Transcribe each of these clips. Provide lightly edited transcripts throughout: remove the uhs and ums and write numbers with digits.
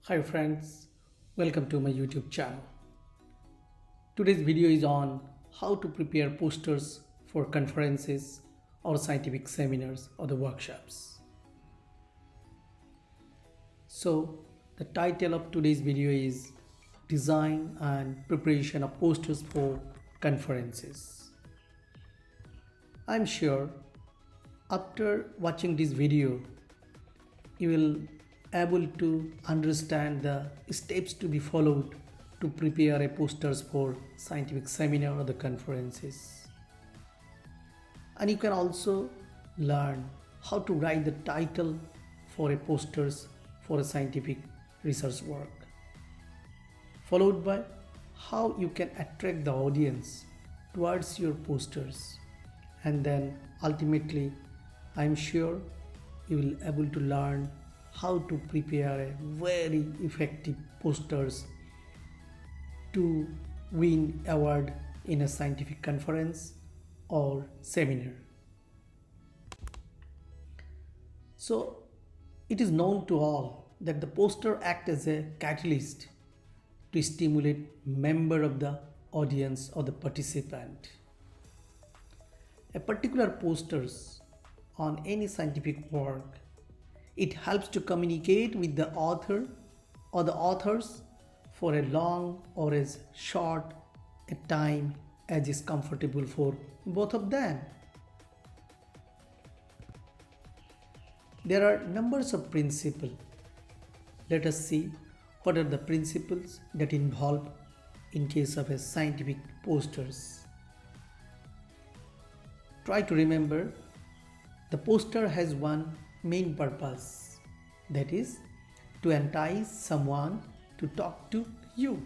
Hi friends, welcome to my YouTube channel. Today's video is on how to prepare posters for conferences or scientific seminars or the workshops. So the title of today's video is Design and Preparation of Posters for Conferences. I'm sure after watching this video you will able to understand the steps to be followed to prepare a posters for scientific seminar or the conferences. And you can also learn how to write the title for a posters for a scientific research work, followed by how you can attract the audience towards your posters, and then ultimately I'm sure you will able to learn how to prepare a very effective posters to win award in a scientific conference or seminar. So it is known to all that the poster acts as a catalyst to stimulate member of the audience or the participant. A particular posters on any scientific work, it helps to communicate with the author or the authors for a long or as short a time as is comfortable for both of them. There are numbers of principles. Let us see what are the principles that involve in case of a scientific posters. Try to remember the poster has one main purpose, that is to entice someone to talk to you.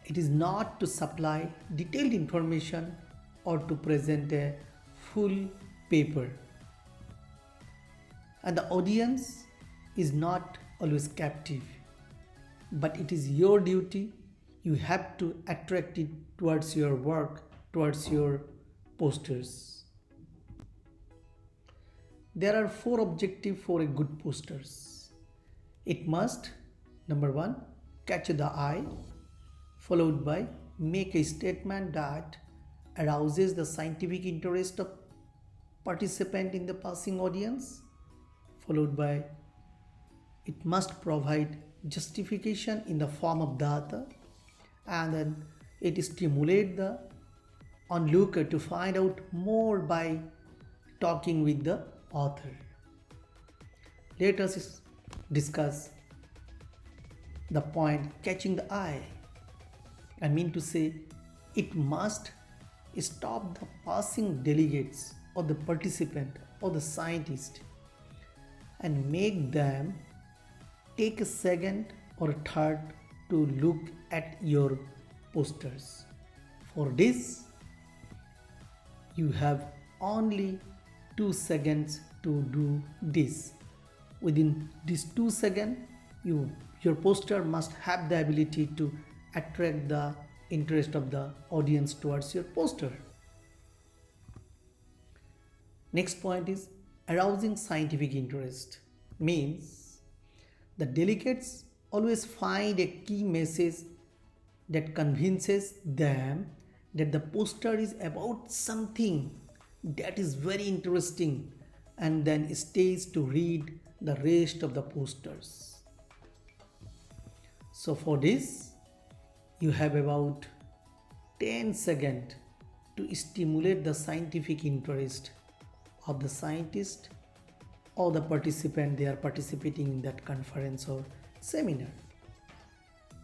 It is not to supply detailed information or to present a full paper. And the audience is not always captive, but it is your duty. You have to attract it towards your work, towards your posters. There are four objectives for a good posters. It must, number one, catch the eye, followed by make a statement that arouses the scientific interest of participant in the passing audience, followed by it must provide justification in the form of data, and then it stimulate the onlooker to find out more by talking with the author. Let us discuss the point catching the eye. I mean to say, it must stop the passing delegates or the participant or the scientist and make them take a second or a third to look at your posters. For this, you have only 2 seconds to do this. Within these 2 seconds, your poster must have the ability to attract the interest of the audience towards your poster. Next point is arousing scientific interest. Means the delegates always find a key message that convinces them that the poster is about something that is very interesting, and then stays to read the rest of the posters. So for this, you have about 10 seconds to stimulate the scientific interest of the scientist or the participant they are participating in that conference or seminar.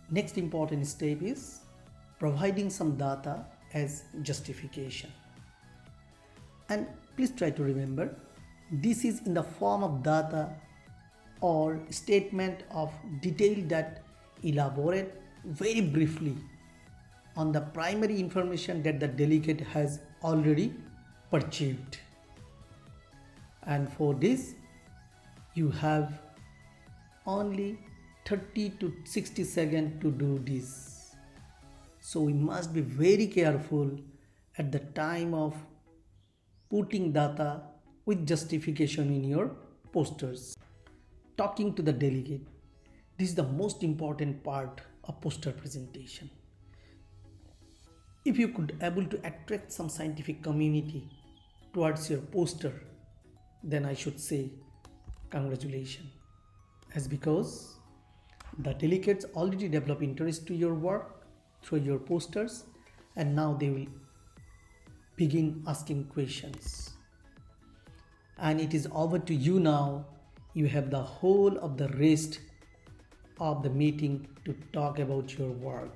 Next important step is providing some data as justification. And please try to remember, this is in the form of data or statement of detail that elaborate very briefly on the primary information that the delegate has already perceived. And for this, you have only 30 to 60 seconds to do this. So we must be very careful at the time of putting data with justification in your posters. talking to the delegate. This is the most important part of poster presentation. If you could able to attract some scientific community towards your poster, then I should say congratulations. As because the delegates already develop interest to your work through your posters, and now they will begin asking questions. And it is over to you now. You have the whole of the rest of the meeting to talk about your work,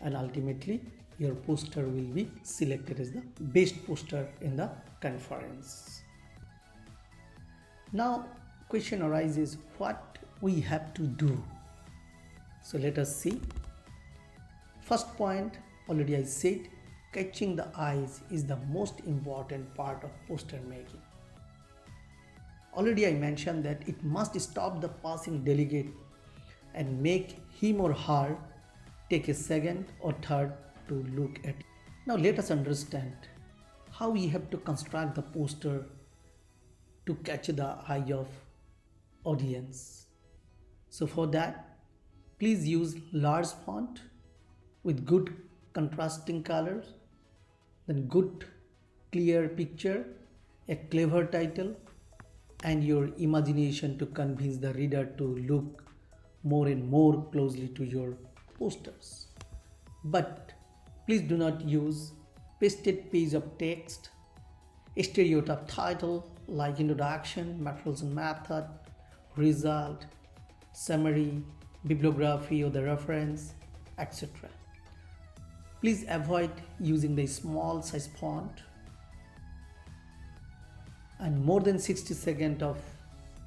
and ultimately your poster will be selected as the best poster in the conference. Now question arises, what we have to do? So let us see. First point, already I said, catching the eyes is the most important part of poster making. Already I mentioned that it must stop the passing delegate and make him or her take a second or third to look at it. Now let us understand how we have to construct the poster to catch the eye of audience. So for that, please use large font with good contrasting colors, then good clear picture, a clever title, and your imagination to convince the reader to look more and more closely to your posters. But please do not use pasted page of text, stereotype title like introduction, materials and method, result, summary, bibliography or the reference, etc. Please avoid using the small size font and more than 60 seconds of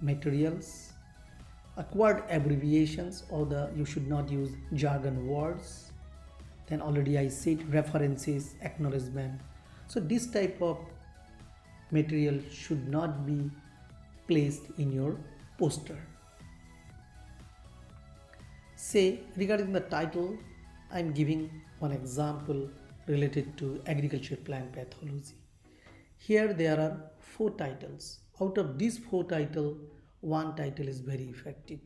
materials, acquired abbreviations, or you should not use jargon words. Then already I said references, acknowledgement. So this type of material should not be placed in your poster. Say regarding the title, I am giving one example related to agriculture plant pathology. Here there are 4 titles. Out of these 4 titles, one title is very effective.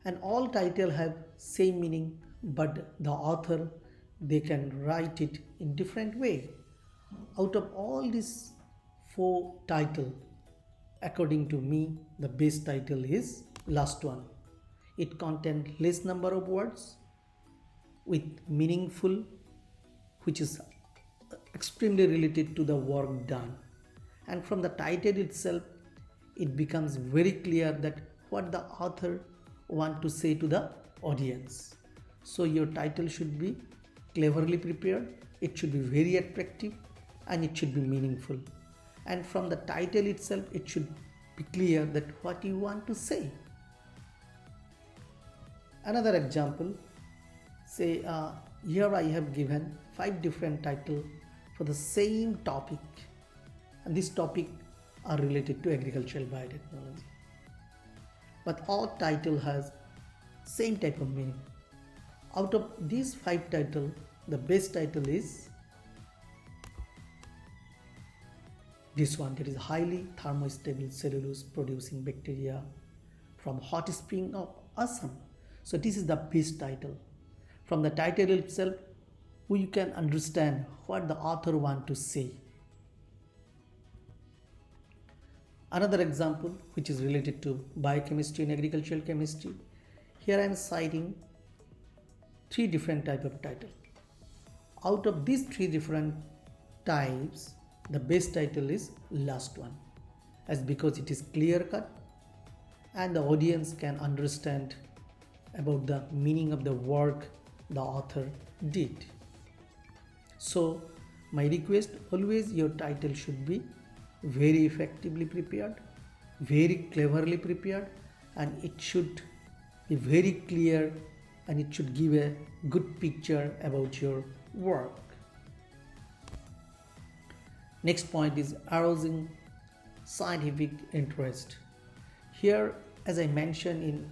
And all titles have same meaning, but the author, they can write it in different way. Out of all these 4 titles, according to me, the best title is last one. It contains less number of words with meaningful, which is extremely related to the work done. And from the title itself, it becomes very clear that what the author want to say to the audience. So your title should be cleverly prepared, it should be very attractive, and it should be meaningful. And from the title itself, it should be clear that what you want to say. Another example, say here I have given 5 different titles for the same topic, and this topic are related to agricultural biotechnology. But all title has same type of meaning. Out of these 5 titles, the best title is this one, that is highly thermostable cellulose producing bacteria from hot spring of Assam. So this is the best title. From the title itself, we can understand what the author want to say. Another example which is related to biochemistry and agricultural chemistry. Here I am citing 3 different types of title. Out of these 3 different types, the best title is last one, as because it is clear cut and the audience can understand about the meaning of the work the author did. So my request, always your title should be very effectively prepared, very cleverly prepared, and it should be very clear, and it should give a good picture about your work. Next point is arousing scientific interest. Here, as I mentioned in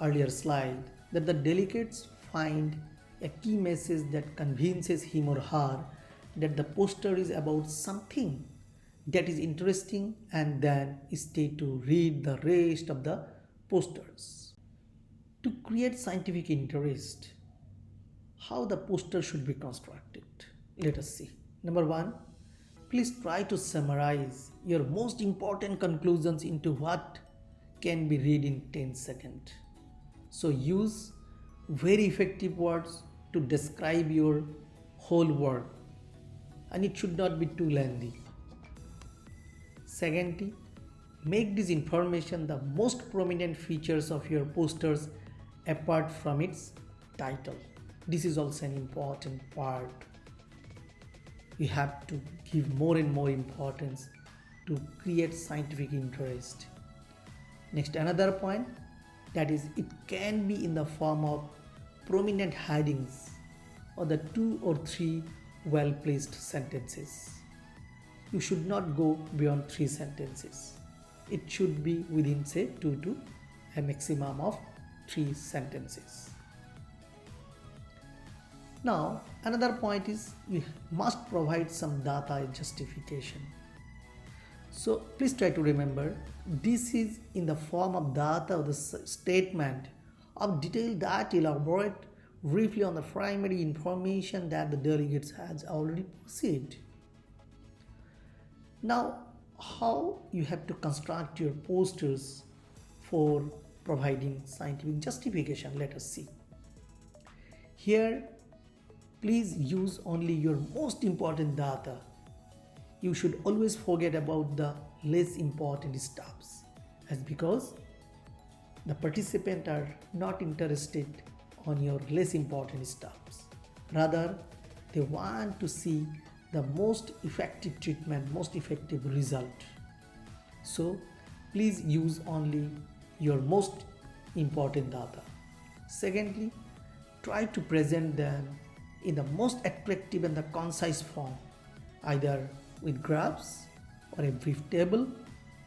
earlier slide, that the delegates find a key message that convinces him or her that the poster is about something that is interesting, and then stay to read the rest of the posters. To create scientific interest, how the poster should be constructed. Let us see. Number one, please try to summarize your most important conclusions into what can be read in 10 seconds. So use very effective words to describe your whole work, and it should not be too lengthy. Secondly, make this information the most prominent features of your posters apart from its title. This is also an important part. You have to give more and more importance to create scientific interest. Next, another point, that is, it can be in the form of prominent headings or the 2 or 3 well-placed sentences. You should not go beyond 3 sentences. It should be within, say, 2 to a maximum of 3 sentences. Now, another point is you must provide some data justification. So please try to remember, this is in the form of data or the statement of detail that elaborate briefly on the primary information that the delegates has already received. Now, how you have to construct your posters for providing scientific justification? Let us see. Here, please use only your most important data. You should always forget about the less important stuffs, as because the participants are not interested on your less important stuffs. Rather, they want to see the most effective treatment, most effective result. So please use only your most important data. Secondly, try to present them in the most attractive and the concise form, either with graphs or a brief table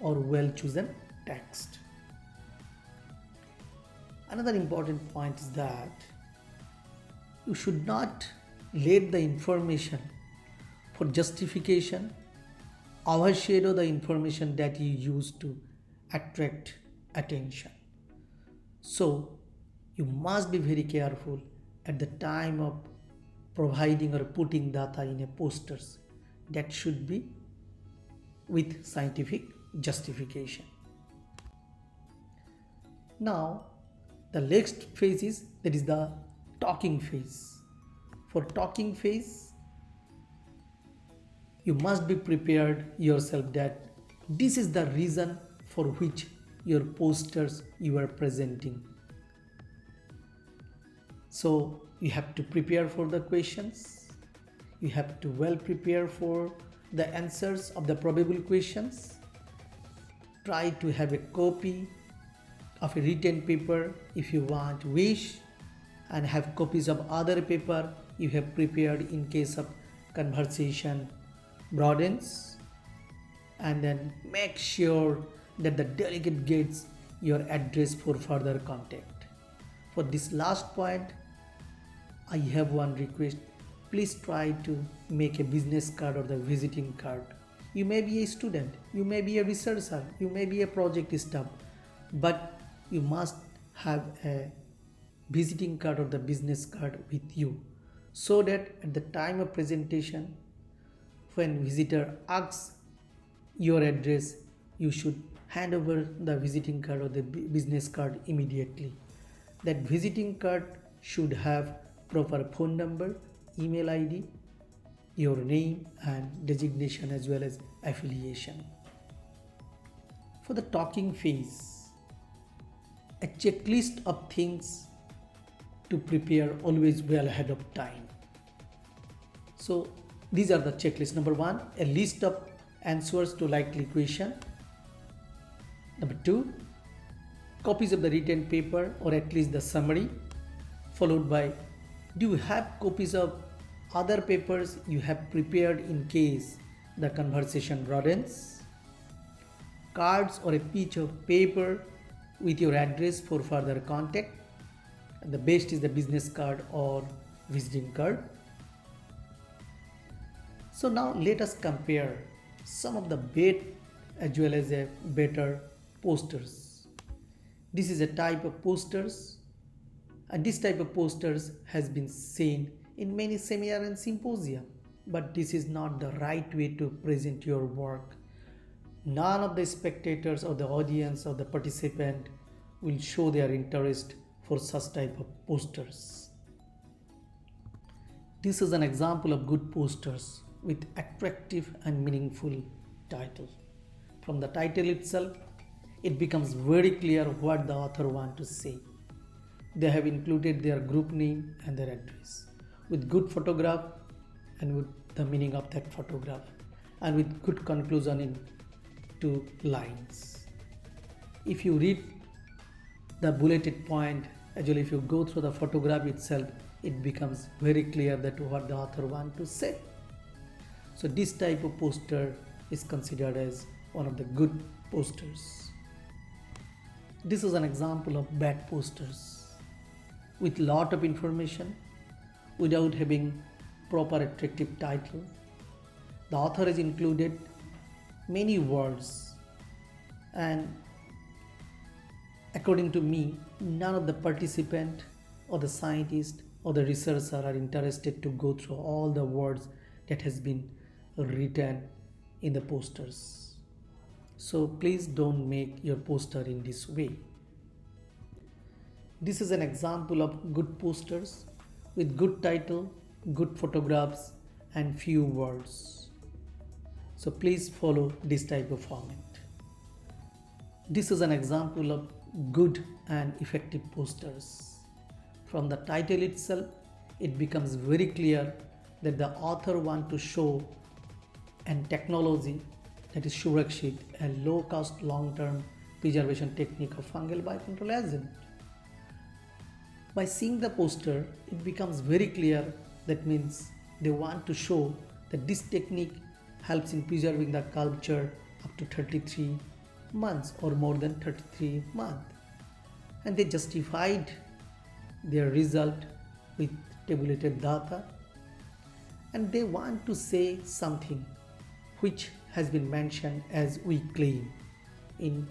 or well chosen text. Another important point is that you should not let the information for justification overshadow the information that you use to attract attention. So you must be very careful at the time of providing or putting data in a posters. That should be with scientific justification. Now, the next phase is, that is the talking phase. For talking phase, you must be prepared yourself that this is the reason for which your posters you are presenting. So you have to prepare for the questions. You have to well prepare for the answers of the probable questions. Try to have a copy of a written paper if you wish, and have copies of other paper you have prepared in case of conversation broadens, and then make sure that the delegate gets your address for further contact. For this last point, I have one request. Please try to make a business card or the visiting card. You may be a student, you may be a researcher, you may be a project staff, but you must have a visiting card or the business card with you, so that at the time of presentation, when visitor asks your address, you should hand over the visiting card or the business card immediately. That visiting card should have proper phone number, email ID, your name and designation as well as affiliation. For the talking phase, a checklist of things to prepare always well ahead of time. So these are the checklists. Number 1, a list of answers to likely question. Number 2, copies of the written paper or at least the summary, followed by, do you have copies of other papers you have prepared in case the conversation broadens? Cards or a piece of paper with your address for further contact. And the best is the business card or visiting card. So now let us compare some of the as well as a better posters. This is a type of posters, and this type of posters has been seen in many seminars and symposia, but this is not the right way to present your work. None of the spectators or the audience or the participant will show their interest for such type of posters. This is an example of good posters with attractive and meaningful title. From the title itself, it becomes very clear what the author wants to say. They have included their group name and their address with good photograph and with the meaning of that photograph and with good conclusion in 2 lines. If you read the bulleted point, actually if you go through the photograph itself, it becomes very clear that what the author wants to say. So this type of poster is considered as one of the good posters. This is an example of bad posters with lot of information without having proper attractive title. The author has included many words, and according to me, none of the participant or the scientist or the researcher are interested to go through all the words that has been written in the posters. So please don't make your poster in this way. This is an example of good posters with good title, good photographs and few words. So please follow this type of format. This is an example of good and effective posters. From the title itself, it becomes very clear that the author wants to show an technology, that is Surakshit, a low-cost long-term preservation technique of fungal biocontrol agent. By seeing the poster, it becomes very clear that means they want to show that this technique helps in preserving the culture up to 33 months or more than 33 months. And they justified their result with tabulated data, and they want to say something which has been mentioned as we claim in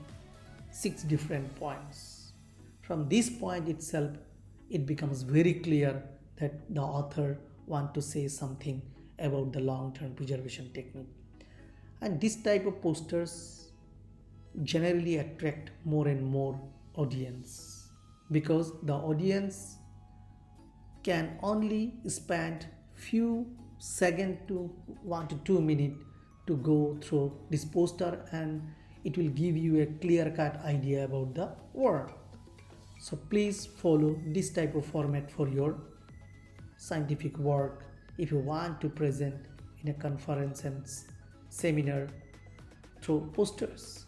6 different points. From this point itself, it becomes very clear that the author wants to say something about the long-term preservation technique. And this type of posters generally attract more and more audience, because the audience can only spend few seconds to 1 to 2 minutes to go through this poster, and it will give you a clear-cut idea about the work. So please follow this type of format for your scientific work if you want to present in a conference and seminar through posters.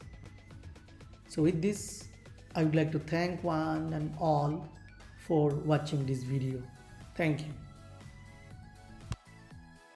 So with this, I would like to thank one and all for watching this video. Thank you.